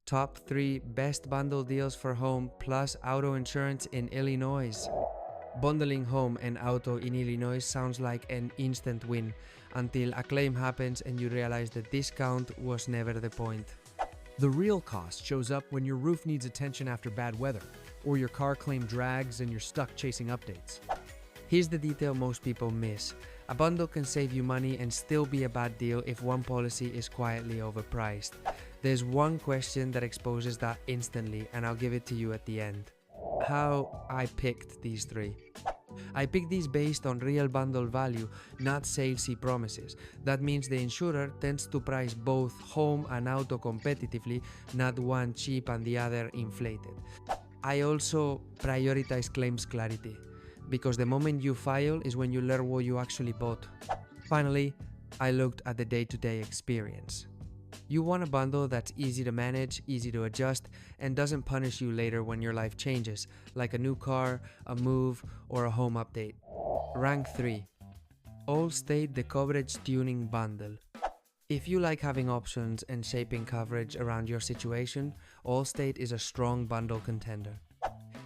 Top 3 best bundle deals for home plus auto insurance in Illinois. Bundling home and auto in Illinois sounds like an instant win until a claim happens and you realize the discount was never the point. The real cost shows up when your roof needs attention after bad weather, or your car claim drags and you're stuck chasing updates. Here's the detail most people miss. A bundle can save you money and still be a bad deal if one policy is quietly overpriced. There's one question that exposes that instantly, and I'll give it to you at the end. How I picked these 3. I picked these based on real bundle value, not salesy promises. That means the insurer tends to price both home and auto competitively, not one cheap and the other inflated. I also prioritize claims clarity, because the moment you file is when you learn what you actually bought. Finally, I looked at the day-to-day experience. You want a bundle that's easy to manage, easy to adjust, and doesn't punish you later when your life changes, like a new car, a move, or a home update. Rank 3. Allstate The Coverage Tuning Bundle. If you like having options and shaping coverage around your situation, Allstate is a strong bundle contender.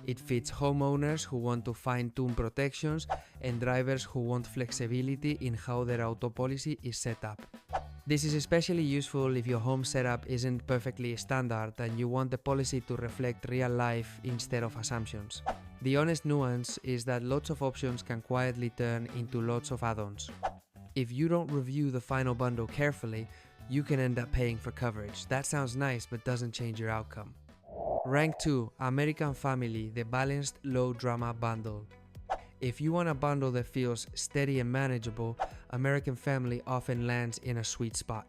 It fits homeowners who want to fine-tune protections and drivers who want flexibility in how their auto policy is set up. This is especially useful if your home setup isn't perfectly standard and you want the policy to reflect real life instead of assumptions. The honest nuance is that lots of options can quietly turn into lots of add-ons. If you don't review the final bundle carefully, you can end up paying for coverage. That sounds nice but doesn't change your outcome. Rank 2. American Family The Balanced Low Drama Bundle. If you want a bundle that feels steady and manageable, American Family often lands in a sweet spot.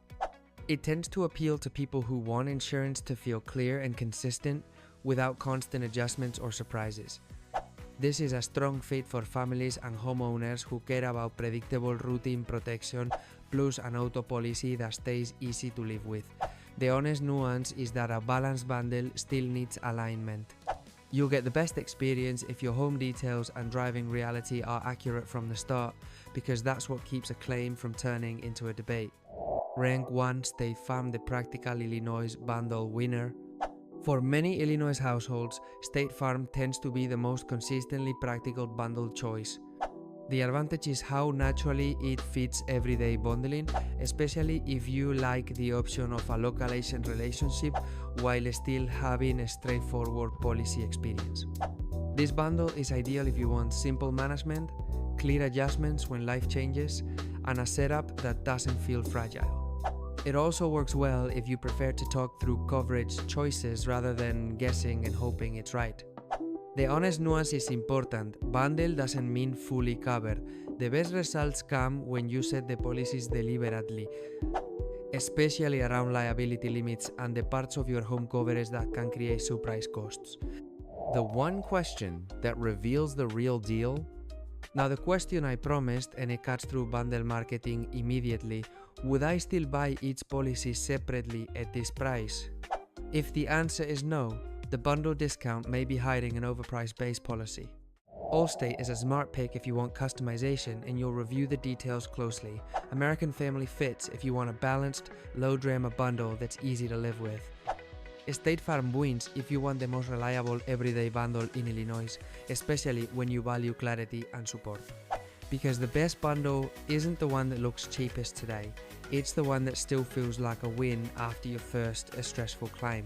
It tends to appeal to people who want insurance to feel clear and consistent without constant adjustments or surprises. This is a strong fit for families and homeowners who care about predictable routine protection plus an auto policy that stays easy to live with. The honest nuance is that a balanced bundle still needs alignment. You'll get the best experience if your home details and driving reality are accurate from the start, because that's what keeps a claim from turning into a debate. Rank 1. State Farm The Practical Illinois Bundle Winner. For many Illinois households, State Farm tends to be the most consistently practical bundle choice. The advantage is how naturally it fits everyday bundling, especially if you like the option of a local agent relationship while still having a straightforward policy experience. This bundle is ideal if you want simple management, clear adjustments when life changes, and a setup that doesn't feel fragile. It also works well if you prefer to talk through coverage choices rather than guessing and hoping it's right. The honest nuance is important. Bundle doesn't mean fully covered. The best results come when you set the policies deliberately, especially around liability limits and the parts of your home coverage that can create surprise costs. The one question that reveals the real deal? Now the question I promised, and it cuts through bundle marketing immediately: would I still buy each policy separately at this price? If the answer is no, the bundle discount may be hiding an overpriced base policy. Allstate is a smart pick if you want customization and you'll review the details closely. American Family fits if you want a balanced, low-drama bundle that's easy to live with. State Farm wins if you want the most reliable everyday bundle in Illinois, especially when you value clarity and support. Because the best bundle isn't the one that looks cheapest today, it's the one that still feels like a win after your first stressful climb.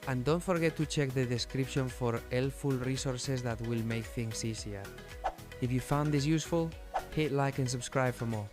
And don't forget to check the description for helpful resources that will make things easier. If you found this useful, hit like and subscribe for more.